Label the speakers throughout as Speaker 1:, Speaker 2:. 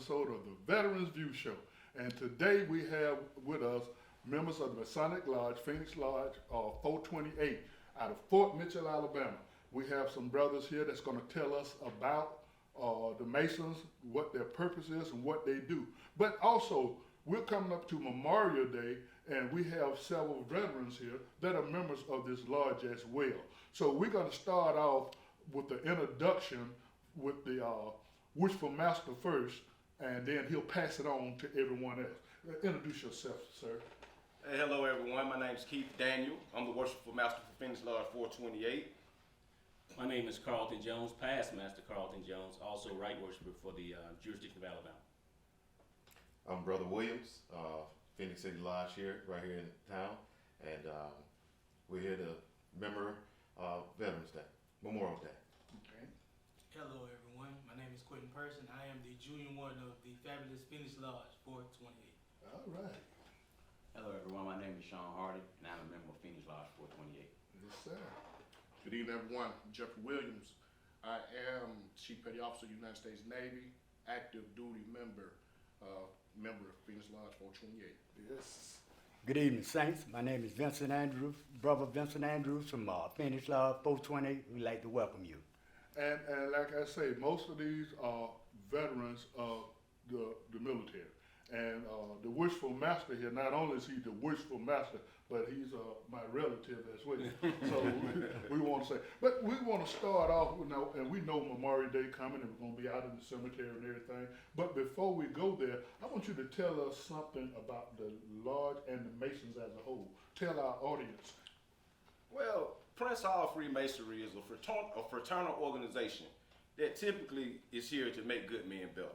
Speaker 1: episode of the Veterans View Show. And today we have with us members of the Masonic Lodge, Phoenix Lodge 428 out of Fort Mitchell, Alabama. We have some brothers here that's going to tell us about the Masons, what their purpose is and what they do. But also, we're coming up to Memorial Day, and we have several veterans here that are members of this lodge as well. So we're going to start off with the introduction with the Wishful Master first, and then he'll pass it on to everyone else. Introduce yourself, sir.
Speaker 2: Hey, hello everyone. My name is Keith Daniel. I'm the Worshipful Master for Phoenix Lodge 428.
Speaker 3: My name is Carlton Jones, past Master Carlton Jones, also right worshiper for the jurisdiction of Alabama.
Speaker 4: I'm Brother Williams, Phoenix City Lodge here, right here in town, and we're here to remember Veterans Day, Memorial Day.
Speaker 1: Okay.
Speaker 5: Hello everyone, my name is Quentin Person. I am the junior warden of the fabulous Phoenix Lodge 428.
Speaker 1: All right.
Speaker 6: Hello everyone, my name is Sean Hardy, and I'm a member of Phoenix Lodge 428.
Speaker 1: Yes, sir.
Speaker 7: Good evening, everyone. Jeffrey Williams. I am Chief Petty Officer, United States Navy, active duty member of Phoenix Lodge 428.
Speaker 1: Yes.
Speaker 8: Good evening, Saints. My name is Vincent Andrews, Brother Vincent Andrews from Phoenix Lodge 428. We'd like to welcome you.
Speaker 1: And like I say, most of these are veterans of the military. And the Wishful Master here, not only is he the Wishful Master, but he's my relative as well. So we want to say, but we want to start off with now, and we know Memorial Day coming, and we're going to be out in the cemetery and everything. But before we go there, I want you to tell us something about the Lodge and the Masons as a whole. Tell our audience.
Speaker 2: Well, Prince Hall Freemasonry is a fraternal organization that typically is here to make good men better.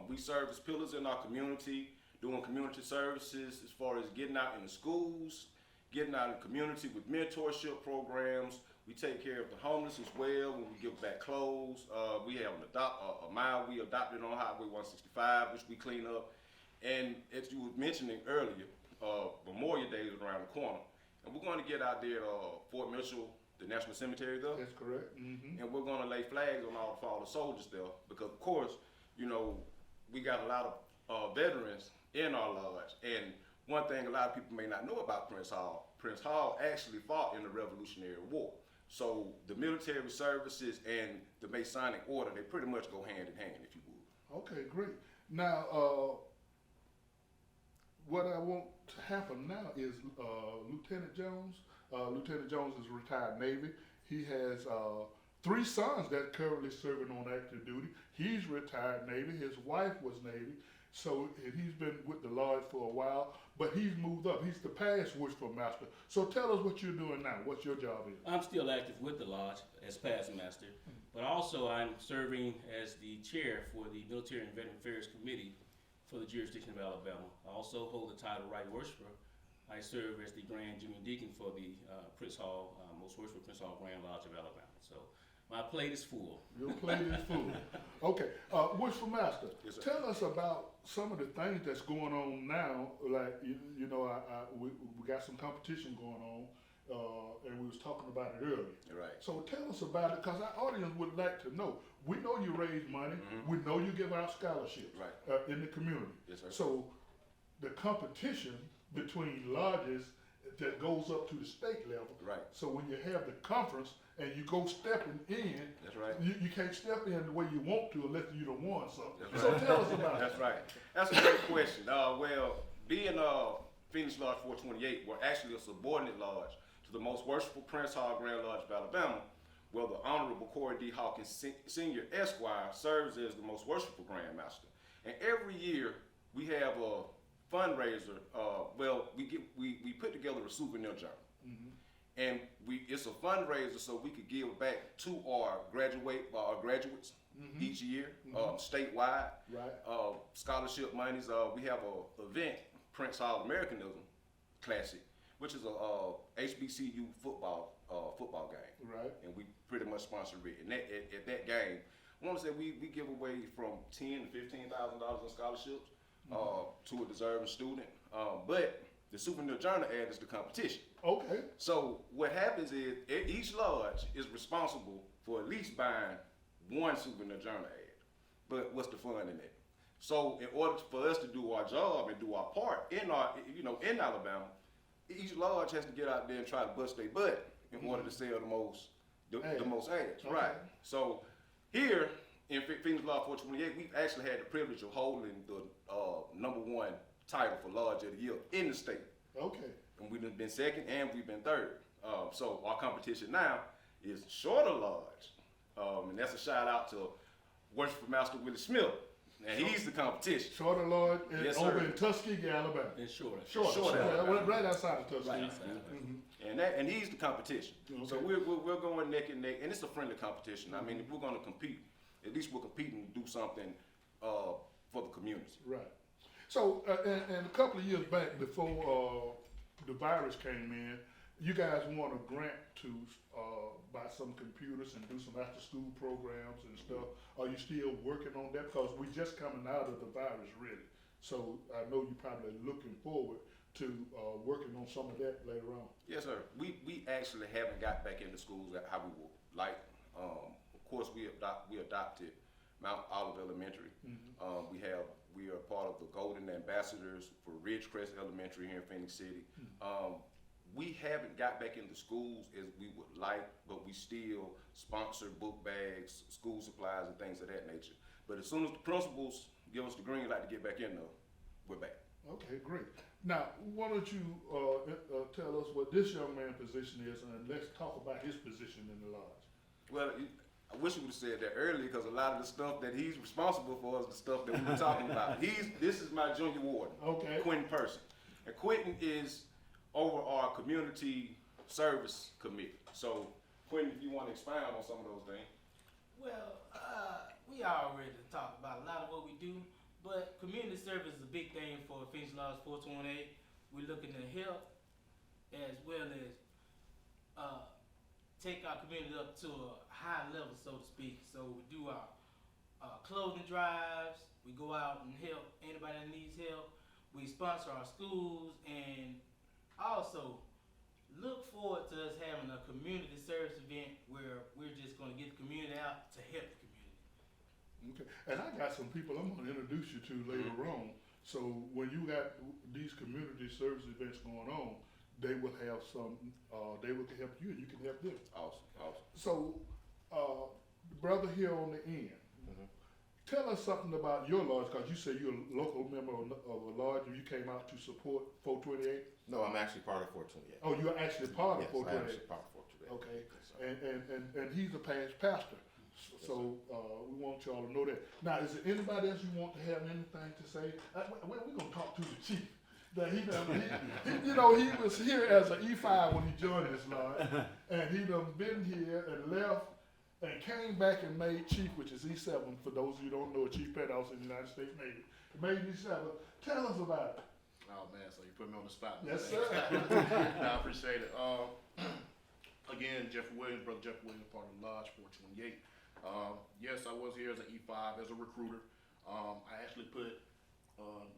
Speaker 2: We serve as pillars in our community, doing community services as far as getting out in the schools, getting out in the community with mentorship programs. We take care of the homeless as well when we give back clothes. We have a mile we adopted on Highway 165, which we clean up. And as you were mentioning earlier, Memorial Day is around the corner. And we're going to get out there at Fort Mitchell, the National Cemetery there.
Speaker 1: That's correct. Mm-hmm.
Speaker 2: And we're going to lay flags on all the fallen soldiers there because, of course, you know, we got a lot of veterans in our lodge. And one thing a lot of people may not know about Prince Hall actually fought in the Revolutionary War. So the military services and the Masonic order, they pretty much go hand in hand, if you would.
Speaker 1: Okay, great. Now, what I want to happen now is Lieutenant Jones. Lieutenant Jones is a retired Navy. He has 3 sons that currently serving on active duty. He's retired Navy. His wife was Navy. So he's been with the Lodge for a while, but he's moved up. He's the past Wishful Master. So tell us what you're doing now, what your job is.
Speaker 3: I'm still active with the lodge as past master, but also I'm serving as the chair for the Military and Veteran Affairs Committee for the jurisdiction of Alabama. I also hold the title Right Worshiper. I serve as the Grand Junior Deacon for the Prince Hall, Most Worshipful Prince Hall Grand Lodge of Alabama. So my plate is full.
Speaker 1: Your plate is full. Okay, Wishful Master,
Speaker 2: Yes, sir.
Speaker 1: tell us about some of the things that's going on now. Like you know, we got some competition going on, and we was talking about it earlier.
Speaker 2: Right.
Speaker 1: So tell us about it, because our audience would like to know. We know you raise money.
Speaker 2: Mm-hmm.
Speaker 1: We know you give out scholarships
Speaker 2: Right.
Speaker 1: In the community.
Speaker 2: Yes, sir.
Speaker 1: So the competition between lodges that goes up to the state level.
Speaker 2: Right.
Speaker 1: So when you have the conference and you go stepping in,
Speaker 2: That's right.
Speaker 1: you can't step in the way you want to unless you don't want something.
Speaker 2: That's
Speaker 1: So
Speaker 2: right.
Speaker 1: tell us about
Speaker 2: That's
Speaker 1: it.
Speaker 2: right. That's a great question. Well, being Phoenix Lodge 428, we're actually a subordinate lodge to the Most Worshipful Prince Hall Grand Lodge of Alabama, where the Honorable Corey D. Hawkins Sr. Esquire serves as the Most Worshipful Grand Master. And every year we have a fundraiser. We put together a souvenir journal.
Speaker 1: Mm-hmm.
Speaker 2: And it's a fundraiser so we could give back to our graduates
Speaker 1: Mm-hmm.
Speaker 2: each year, statewide.
Speaker 1: Right.
Speaker 2: Scholarship monies. We have a event, Prince Hall Americanism Classic, which is a HBCU football game,
Speaker 1: Right.
Speaker 2: and we pretty much sponsor it. And at that game, I want to say we give away from $10,000 to $15,000 in scholarships to a deserving student. But the souvenir journal ad is the competition.
Speaker 1: Okay.
Speaker 2: So what happens is each lodge is responsible for at least buying one souvenir journal ad. But what's the fun in that? So in order for us to do our job and do our part in in Alabama, each lodge has to get out there and try to bust their butt in order to sell the most ads.
Speaker 1: Okay.
Speaker 2: Right. So here in Phoenix Lodge 428, we've actually had the privilege of holding the #1 title for Lodge of the Year in the state.
Speaker 1: Okay.
Speaker 2: And we've been second and we've been third. So our competition now is Shorter Lodge. And that's a shout out to Worshipful Master Willie Smith. And he's the competition.
Speaker 1: Shorter Lord is
Speaker 2: Yes,
Speaker 1: over
Speaker 2: sir.
Speaker 1: in Tuskegee, Alabama.
Speaker 3: And shorter.
Speaker 2: Shorter, Alabama.
Speaker 1: Right outside of Tuskegee.
Speaker 3: Right outside.
Speaker 2: And he's the competition. So
Speaker 1: Okay.
Speaker 2: we're going neck and neck, and it's a friendly competition. I mean, if we're going to compete, at least we're competing to do something for the community.
Speaker 1: Right. So, and a couple of years back, before the virus came in, you guys won a grant to buy some computers and do some after-school programs and stuff. Are you still working on that? Because we're just coming out of the virus, really. So I know you're probably looking forward to working on some of that later on.
Speaker 2: Yes, sir. We actually haven't got back into schools how we would like. Of course, we adopted Mount Olive Elementary. We are part of the Golden Ambassadors for Ridgecrest Elementary here in Phoenix City. We haven't got back into schools as we would like, but we still sponsor book bags, school supplies, and things of that nature. But as soon as the principals give us the green light to get back in there, we're back.
Speaker 1: Okay, great. Now, why don't you tell us what this young man's position is, and let's talk about his position in the lodge.
Speaker 2: Well, I wish you would have said that earlier because a lot of the stuff that he's responsible for is the stuff that we were talking about. This is my junior warden,
Speaker 1: Okay.
Speaker 2: Quentin Person. And Quentin is over our community service committee. So, Quentin, if you want to expound on some of those things.
Speaker 5: Well, we already talked about a lot of what we do, but community service is a big thing for Phoenix Lodge 428. We're looking to help as well as take our community up to a high level, so to speak. So we do our clothing drives. We go out and help anybody that needs help. We sponsor our schools, and also look forward to us having a community service event where we're just going to get the community out to help the community.
Speaker 1: Okay. And I got some people I'm going to introduce you to later on. So when you got these community service events going on, they will have some, they will help you and you can help them.
Speaker 2: Awesome.
Speaker 1: So, the brother here on the end, tell us something about your lodge, because you say you're a local member of a lodge and you came out to support 428.
Speaker 4: No, I'm actually part of 428.
Speaker 1: Oh, you're actually part of
Speaker 4: Yes, I'm
Speaker 1: 428.
Speaker 4: actually part of 428.
Speaker 1: Okay,
Speaker 4: Yes, sir.
Speaker 1: and he's a parish pastor. So we want y'all to know that. Now, is there anybody else you want to have anything to say? We're gonna talk to the chief. That he was here as an E5 when he joined this lodge, and he done been here and left and came back and made chief, which is E7. For those of you who don't know, a chief petty officer in the United States Navy. He made E7. Tell us about it.
Speaker 7: Oh man, so you put me on the spot.
Speaker 1: Yes, sir.
Speaker 7: I appreciate it. Again, Brother Jeff Williams, part of the Lodge 428. Yes, I was here as an E5, as a recruiter. I actually put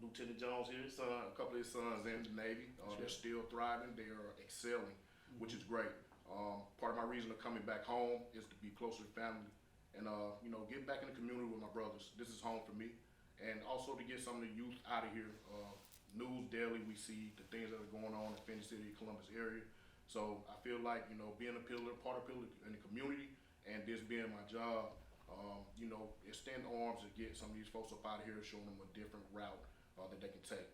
Speaker 7: Lieutenant Jones here, his son, a couple of his sons in the Navy. They're still thriving. They are excelling, which is great. Part of my reason of coming back home is to be closer to family and, get back in the community with my brothers. This is home for me. And also to get some of the youth out of here. News daily, we see the things that are going on in Phoenix City, Columbus area. So I feel like, being a pillar, part of pillar in the community, and this being my job, extend arms to get some of these folks up out of here, showing them a different route that they can take.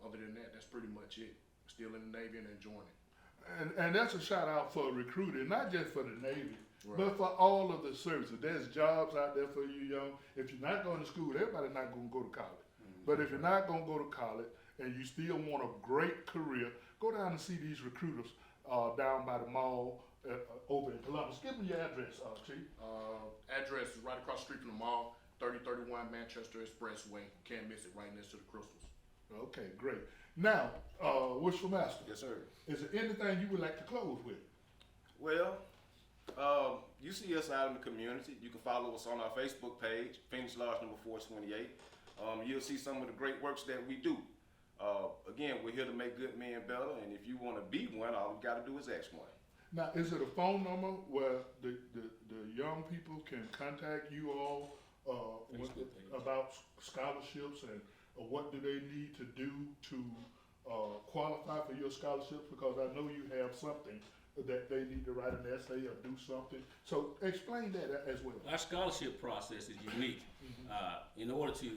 Speaker 7: Other than that, that's pretty much it. Still in the Navy and enjoying it.
Speaker 1: And that's a shout out for recruiting, not just for the Navy,
Speaker 7: Right.
Speaker 1: but for all of the services. There's jobs out there for you young. If you're not going to school, everybody's not going to go to college. But if you're not going to go to college and you still want a great career, go down and see these recruiters down by the mall over in Columbus. Give me your address, Chief.
Speaker 7: Address is right across the street from the mall, 3031 Manchester Expressway. Can't miss it, right next to the Crystals.
Speaker 1: Okay, great. Now, Wishful Master,
Speaker 2: Yes, sir.
Speaker 1: is there anything you would like to close with?
Speaker 2: Well, you see us out in the community. You can follow us on our Facebook page, Phoenix Lodge number 428. You'll see some of the great works that we do. Again, we're here to make good men better, and if you want to be one, all you got to do is ask one.
Speaker 1: Now, is it a phone number where the young people can contact you all
Speaker 3: Facebook page.
Speaker 1: about scholarships and what do they need to do to qualify for your scholarships? Because I know you have something that they need to write an essay or do something. So explain that as well.
Speaker 3: Our scholarship process is unique. In order to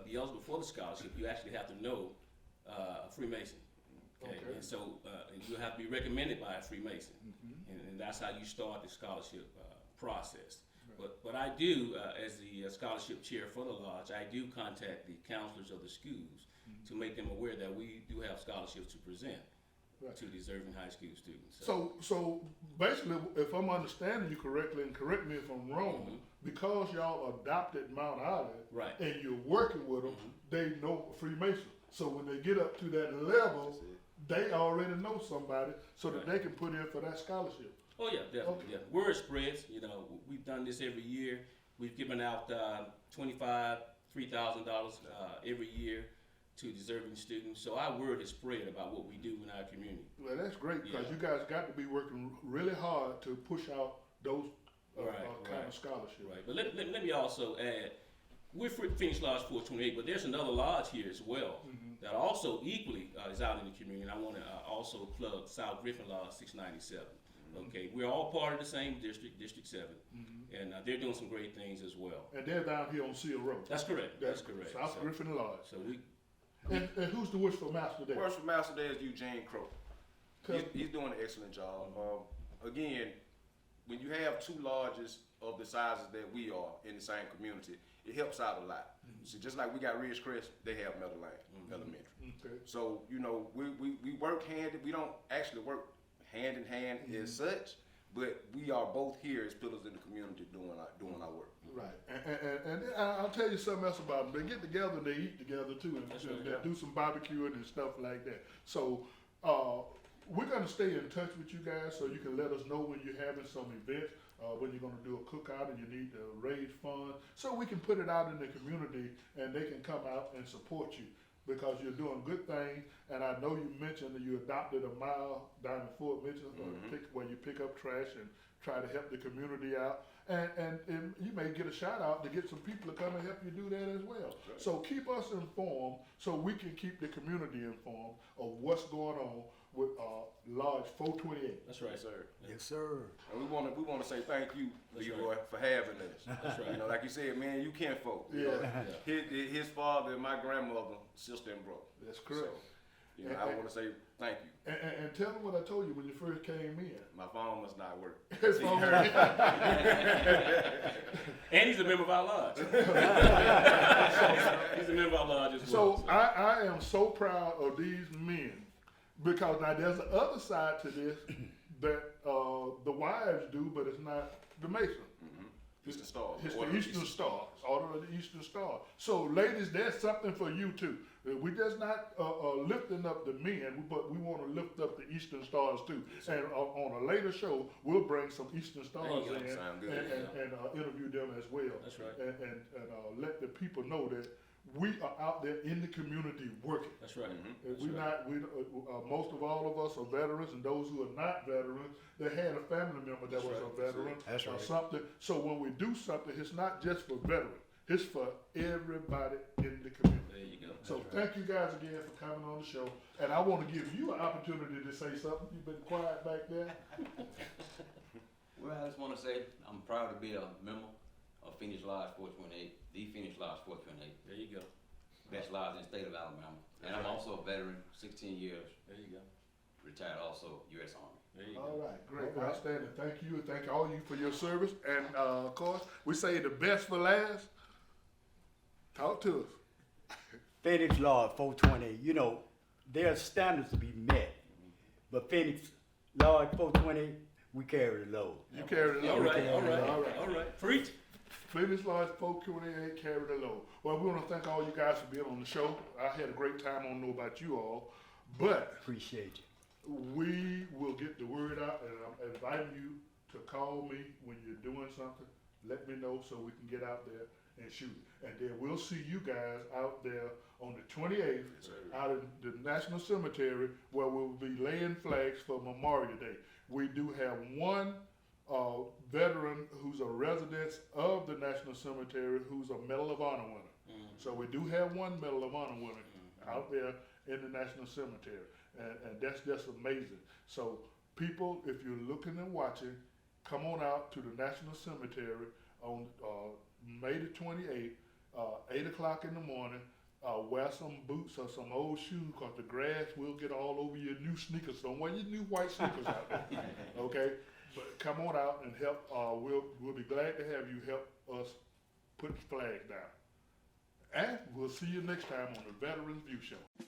Speaker 3: be eligible for the scholarship, you actually have to know a Freemason. Okay?
Speaker 1: Okay.
Speaker 3: And so and you have to be recommended by a Freemason. And that's how you start the scholarship process. But I do, as the scholarship chair for the lodge, I do contact the counselors of the schools to make them aware that we do have scholarships to present to deserving high school students.
Speaker 1: So basically, if I'm understanding you correctly, and correct me if I'm wrong, because y'all adopted Mount Olive
Speaker 3: Right.
Speaker 1: and you're working with them, they know Freemason. So when they get up to that level, they already know somebody so that they can put in for that scholarship.
Speaker 3: Oh yeah, definitely. Yeah. Word spreads. You know, we've done this every year. We've given out $3,000 every year to deserving students. So our word is spread about what we do in our community.
Speaker 1: Well, that's great because
Speaker 3: Yeah.
Speaker 1: you guys got to be working really hard to push out those kind
Speaker 3: Right.
Speaker 1: of scholarships.
Speaker 3: Right. But let me also add, we're Phoenix Lodge 428, but there's another lodge here as well that also equally is out in the community. And I want to also plug South Griffin Lodge 697. Okay, we're all part of the same district, District 7, and they're doing some great things as well.
Speaker 1: And they're down here on Seal Road.
Speaker 3: That's correct. That's correct.
Speaker 1: South Griffin Lodge.
Speaker 3: So we,
Speaker 1: And who's the Wishful Master there?
Speaker 2: Worship Master there is Eugene Crow. He's doing an excellent job. Again, when you have two lodges of the sizes that we are in the same community, it helps out a lot. So just like we got Ridge Crest, they have Meadow Lane Elementary.
Speaker 1: Okay.
Speaker 2: So, you know, we work we don't actually work hand in hand as such, but we are both here as pillars in the community doing our work.
Speaker 1: Right, and I'll tell you something else about them. They get together and they eat together too, and
Speaker 3: That's right,
Speaker 1: they
Speaker 3: yeah.
Speaker 1: do some barbecuing and stuff like that. So we're gonna stay in touch with you guys, so you can let us know when you're having some events, when you're gonna do a cookout and you need to raise funds, so we can put it out in the community and they can come out and support you. Because you're doing good things, and I know you mentioned that you adopted a mile down in Fort Mitchell, where you pick up trash and try to help the community out. And you may get a shout out to get some people to come and help you do that as well.
Speaker 2: Right.
Speaker 1: So keep us informed so we can keep the community informed of what's going on with Lodge 428.
Speaker 3: that's right.
Speaker 2: Yes, sir.
Speaker 8: Yes, sir.
Speaker 2: And we want to say thank you,
Speaker 3: That's
Speaker 2: Leroy, for having us.
Speaker 3: That's right.
Speaker 2: You know, like you said, man, you can't folk. You
Speaker 1: Yeah.
Speaker 2: know, his father and my grandmother, sister and brother.
Speaker 1: That's correct.
Speaker 2: So, you know, I want to say thank you.
Speaker 1: And tell them what I told you when you first came in.
Speaker 2: My phone must not work.
Speaker 1: It's
Speaker 2: See,
Speaker 1: on
Speaker 2: her-
Speaker 3: And he's a member of our lodge. He's a member of our lodge as well.
Speaker 1: So I am so proud of these men because now there's the other side to this that the wives do, but it's not the Mason.
Speaker 2: It's the Star.
Speaker 1: It's
Speaker 2: Order
Speaker 1: the
Speaker 2: of
Speaker 1: Eastern Star, Order of the Eastern Star. So ladies, there's something for you too. We just not lifting up the men, but we want to lift up the Eastern Stars too. And on a later show, we'll bring some Eastern Stars
Speaker 3: There you go.
Speaker 1: in
Speaker 2: Sound good.
Speaker 1: and interview them as well.
Speaker 3: That's right.
Speaker 1: And let the people know that we are out there in the community working.
Speaker 3: That's right.
Speaker 1: And
Speaker 3: That's
Speaker 1: we
Speaker 3: right.
Speaker 1: not, most of all of us are veterans, and those who are not veterans, they had a family member that
Speaker 3: That's
Speaker 1: was
Speaker 3: right.
Speaker 1: a veteran
Speaker 8: That's
Speaker 1: or
Speaker 8: right.
Speaker 1: something. So when we do something, it's not just for veterans, it's for everybody in the community.
Speaker 3: There you go.
Speaker 1: So thank you guys again for coming on the show, and I want to give you an opportunity to say something. You've been quiet back there.
Speaker 6: Well, I just want to say I'm proud to be a member of Phoenix Lodge 428, the Phoenix Lodge 428,
Speaker 3: There you go.
Speaker 6: best lodge in the state of Alabama. And I'm also a veteran, 16 years,
Speaker 3: There you go.
Speaker 6: retired also U.S. Army.
Speaker 3: There you
Speaker 1: All
Speaker 3: go.
Speaker 1: right, great, outstanding. Thank you, and thank all you for your service. And of course, we say the best for last. Talk to us.
Speaker 8: Phoenix Lodge 420, you know, there's standards to be met. But Phoenix Lodge 420, we carry the load.
Speaker 1: You carry the
Speaker 3: All
Speaker 1: load.
Speaker 3: right. All right.
Speaker 1: All right.
Speaker 3: All right. Preach.
Speaker 1: Phoenix Lodge 428 carry the load. Well, we want to thank all you guys for being on the show. I had a great time. I don't know about you all, but
Speaker 8: Appreciate you.
Speaker 1: we will get the word out, and I'm inviting you to call me when you're doing something. Let me know so we can get out there and shoot it. And then we'll see you guys out there on the 28th out in the National Cemetery where we'll be laying flags for Memorial Day. We do have one veteran who's a resident of the National Cemetery who's a Medal of Honor winner. So we do have one Medal of Honor winner out there in the National Cemetery, and that's just amazing. So people, if you're looking and watching, come on out to the National Cemetery on May the 28th, 8 o'clock in the morning. Wear some boots or some old shoes, because the grass will get all over your new sneakers. Don't wear your new white sneakers out there, okay? But come on out and help. We'll be glad to have you help us put the flag down. And we'll see you next time on the Veterans View Show.